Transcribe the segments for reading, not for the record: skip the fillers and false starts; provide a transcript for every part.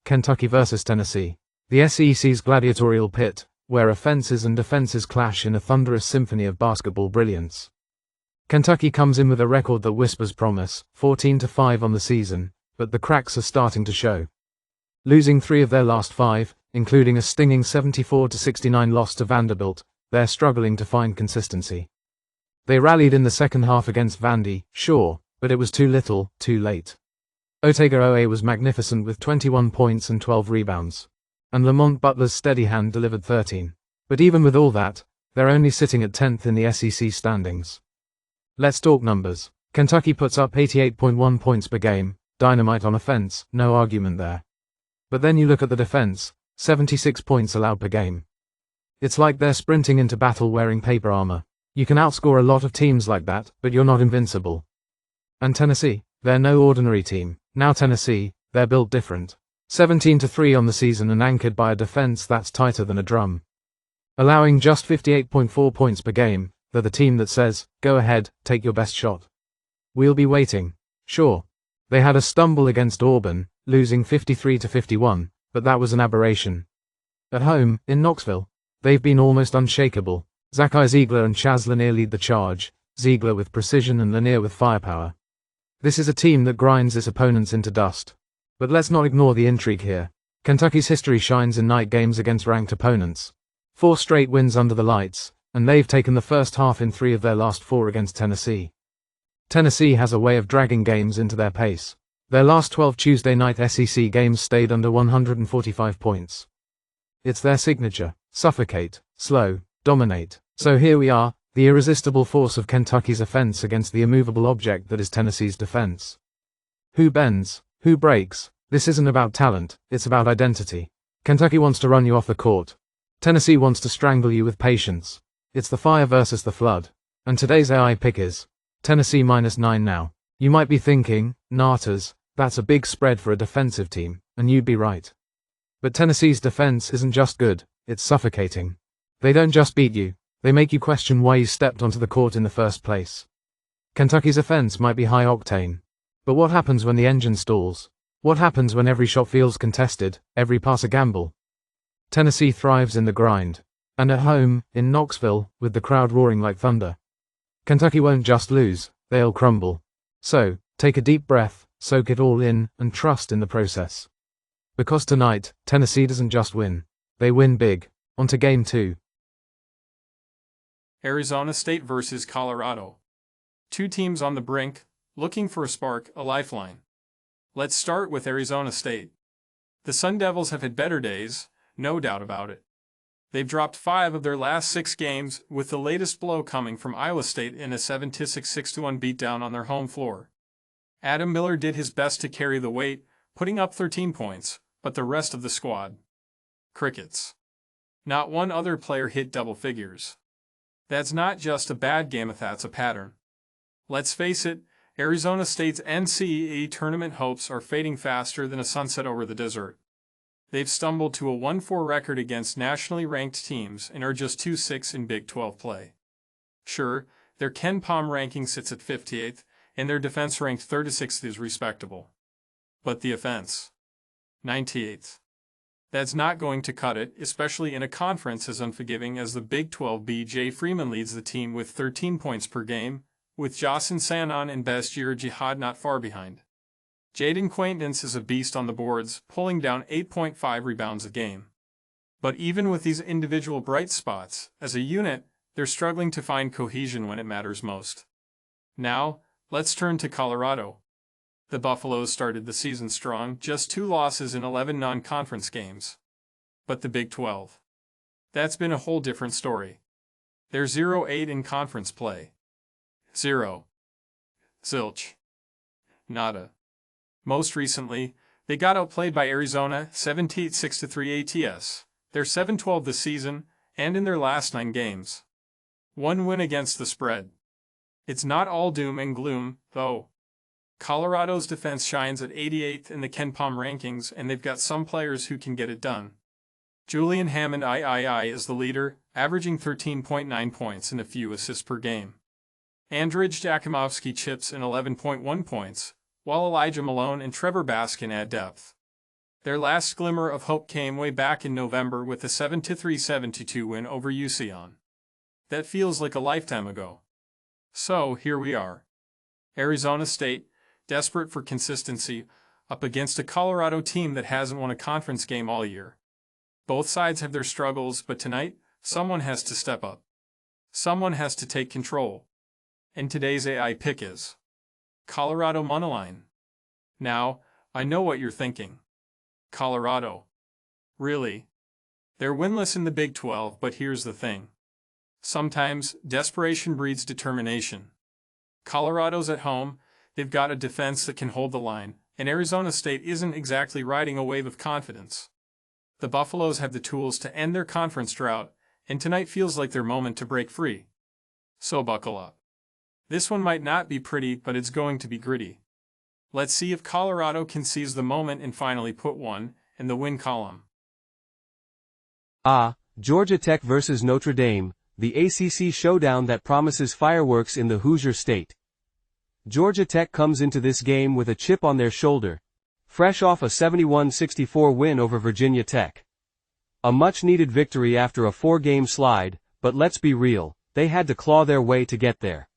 Kentucky versus Tennessee. The SEC's gladiatorial pit, where offenses and defenses clash in a thunderous symphony of basketball brilliance. Kentucky comes in with a record that whispers promise, 14-5 on the season, but the cracks are starting to show. Losing 3 of their last 5, including a stinging 74-69 loss to Vanderbilt, they're struggling to find consistency. They rallied in the second half against Vandy, sure, but it was too little, too late. Otega was magnificent with 21 points and 12 rebounds. And Lamont Butler's steady hand delivered 13. But even with all that, they're only sitting at 10th in the SEC standings. Let's talk numbers. Kentucky puts up 88.1 points per game, dynamite on offense, no argument there. But then you look at the defense, 76 points allowed per game. It's like they're sprinting into battle wearing paper armor. You can outscore a lot of teams like that, but you're not invincible. And Tennessee, they're no ordinary team. Now Tennessee, they're built different. 17-3 on the season and anchored by a defense that's tighter than a drum. Allowing just 58.4 points per game, they're the team that says, go ahead, take your best shot. We'll be waiting. Sure. They had a stumble against Auburn, losing 53-51, but that was an aberration. At home, in Knoxville, they've been almost unshakable. Zakai Ziegler and Chaz Lanier lead the charge, Ziegler with precision and Lanier with firepower. This is a team that grinds its opponents into dust. But let's not ignore the intrigue here. Kentucky's history shines in night games against ranked opponents. 4 straight wins under the lights, and they've taken the first half in 3 of their last 4 against Tennessee. Tennessee has a way of dragging games into their pace. Their last 12 Tuesday night SEC games stayed under 145 points. It's their signature: suffocate, slow, dominate. So here we are, the irresistible force of Kentucky's offense against the immovable object that is Tennessee's defense. Who bends? Who breaks? This isn't about talent, it's about identity. Kentucky wants to run you off the court. Tennessee wants to strangle you with patience. It's the fire versus the flood. And today's AI pick is Tennessee -9 now. You might be thinking, Natas, that's a big spread for a defensive team, and you'd be right. But Tennessee's defense isn't just good, it's suffocating. They don't just beat you, they make you question why you stepped onto the court in the first place. Kentucky's offense might be high octane. But what happens when the engine stalls? What happens when every shot feels contested, every pass a gamble? Tennessee thrives in the grind. And at home, in Knoxville, with the crowd roaring like thunder. Kentucky won't just lose, they'll crumble. So, take a deep breath, soak it all in, and trust in the process. Because tonight, Tennessee doesn't just win. They win big. On to Game 2. Arizona State versus Colorado. 2 teams on the brink, looking for a spark, a lifeline. Let's start with Arizona State. The Sun Devils have had better days, no doubt about it. They've dropped 5 of their last 6 games, with the latest blow coming from Iowa State in a 7-6-6-1 beatdown on their home floor. Adam Miller did his best to carry the weight, putting up 13 points, but the rest of the squad? Crickets. Not one other player hit double figures. That's not just a bad game, that's a pattern. Let's face it, Arizona State's NCAA tournament hopes are fading faster than a sunset over the desert. They've stumbled to a 1-4 record against nationally ranked teams and are just 2-6 in Big 12 play. Sure, their KenPom ranking sits at 58th, and their defense ranked 36th is respectable. But the offense? 98th. That's not going to cut it, especially in a conference as unforgiving as the Big 12. B.J. Freeman leads the team with 13 points per game, with Jocelyn Sanon and Basjir Jihad not far behind. Jaden Quaintance is a beast on the boards, pulling down 8.5 rebounds a game. But even with these individual bright spots, as a unit, they're struggling to find cohesion when it matters most. Now, let's turn to Colorado. The Buffaloes started the season strong, just 2 losses in 11 non-conference games. But the Big 12? That's been a whole different story. They're 0-8 in conference play. 0. Zilch. Nada. Most recently, they got outplayed by Arizona 76-3 ATS. They're 7-12 this season, and in their last 9 games. 1 win against the spread. It's not all doom and gloom, though. Colorado's defense shines at 88th in the KenPom rankings, and they've got some players who can get it done. Julian Hammond III is the leader, averaging 13.9 points and a few assists per game. Andrij Jakimovsky chips in 11.1 points, while Elijah Malone and Trevor Baskin add depth. Their last glimmer of hope came way back in November with a 7-3-7-2 win over UConn. That feels like a lifetime ago. So, here we are. Arizona State, desperate for consistency, up against a Colorado team that hasn't won a conference game all year. Both sides have their struggles, but tonight, someone has to step up. Someone has to take control. And today's AI pick is Colorado moneyline. Now, I know what you're thinking. Colorado. Really? They're winless in the Big 12, but here's the thing. Sometimes, desperation breeds determination. Colorado's at home, they've got a defense that can hold the line, and Arizona State isn't exactly riding a wave of confidence. The Buffaloes have the tools to end their conference drought, and tonight feels like their moment to break free. So buckle up. This one might not be pretty, but it's going to be gritty. Let's see if Colorado can seize the moment and finally put one in the win column. Georgia Tech versus Notre Dame, the ACC showdown that promises fireworks in the Hoosier State. Georgia Tech comes into this game with a chip on their shoulder, fresh off a 71-64 win over Virginia Tech. A much-needed victory after a 4-game slide, but let's be real, they had to claw their way to get there.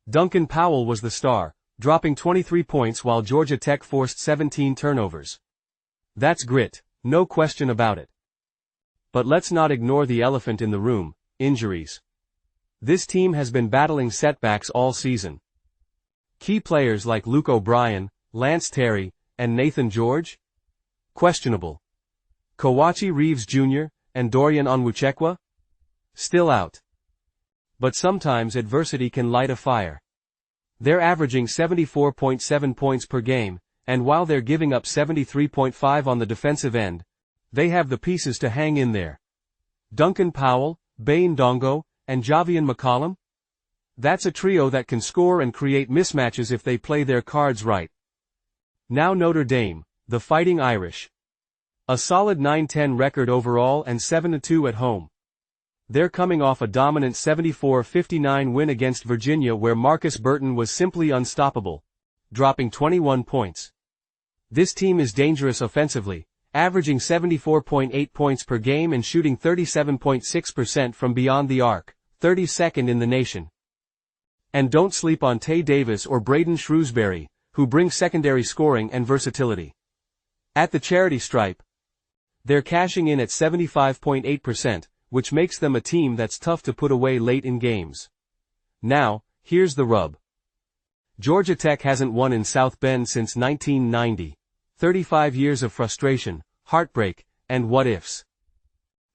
Duncan Powell was the star, dropping 23 points while Georgia Tech forced 17 turnovers. That's grit, no question about it. But let's not ignore the elephant in the room, injuries. This team has been battling setbacks all season. Key players like Luke O'Brien, Lance Terry, and Nathan George? Questionable. Kawachi Reeves Jr. and Dorian Onwuchekwa? Still out. But sometimes adversity can light a fire. They're averaging 74.7 points per game, and while they're giving up 73.5 on the defensive end, they have the pieces to hang in there. Duncan Powell, Bain Dongo, and Javian McCollum? That's a trio that can score and create mismatches if they play their cards right. Now Notre Dame, the Fighting Irish. A solid 9-10 record overall and 7-2 at home. They're coming off a dominant 74-59 win against Virginia where Marcus Burton was simply unstoppable, dropping 21 points. This team is dangerous offensively, averaging 74.8 points per game and shooting 37.6% from beyond the arc, 32nd in the nation. And don't sleep on Tay Davis or Braden Shrewsbury, who bring secondary scoring and versatility. At the charity stripe, they're cashing in at 75.8%, which makes them a team that's tough to put away late in games. Now, here's the rub. Georgia Tech hasn't won in South Bend since 1990. 35 years of frustration, heartbreak, and what-ifs.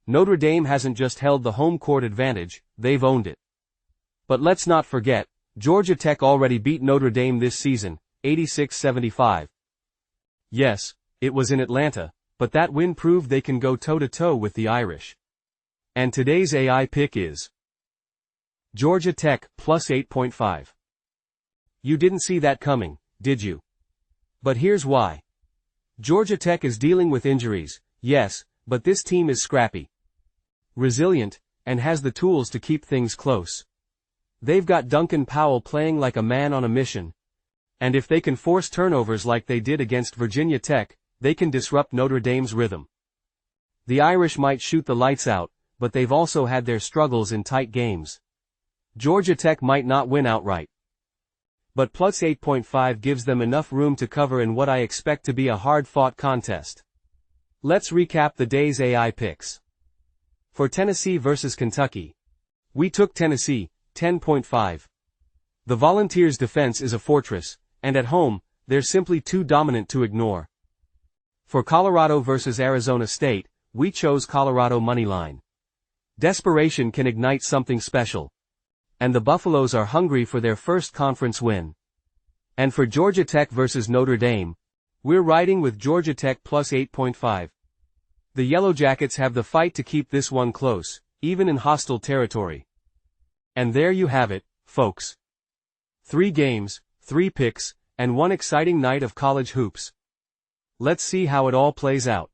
Notre Dame hasn't just held the home court advantage, they've owned it. But let's not forget, Georgia Tech already beat Notre Dame this season, 86-75. Yes, it was in Atlanta, but that win proved they can go toe-to-toe with the Irish. And today's AI pick is Georgia Tech plus 8.5. You didn't see that coming, did you? But here's why. Georgia Tech is dealing with injuries, yes, but this team is scrappy, resilient, and has the tools to keep things close. They've got Duncan Powell playing like a man on a mission. And if they can force turnovers like they did against Virginia Tech, they can disrupt Notre Dame's rhythm. The Irish might shoot the lights out, but they've also had their struggles in tight games. Georgia Tech might not win outright. But plus 8.5 gives them enough room to cover in what I expect to be a hard-fought contest. Let's recap the day's AI picks. For Tennessee versus Kentucky, we took Tennessee, 10.5. The Volunteers' defense is a fortress, and at home, they're simply too dominant to ignore. For Colorado versus Arizona State, we chose Colorado moneyline. Desperation can ignite something special. And the Buffaloes are hungry for their first conference win. And for Georgia Tech versus Notre Dame, we're riding with Georgia Tech plus 8.5. The Yellow Jackets have the fight to keep this one close, even in hostile territory. And there you have it, folks. 3 games, 3 picks, and one exciting night of college hoops. Let's see how it all plays out.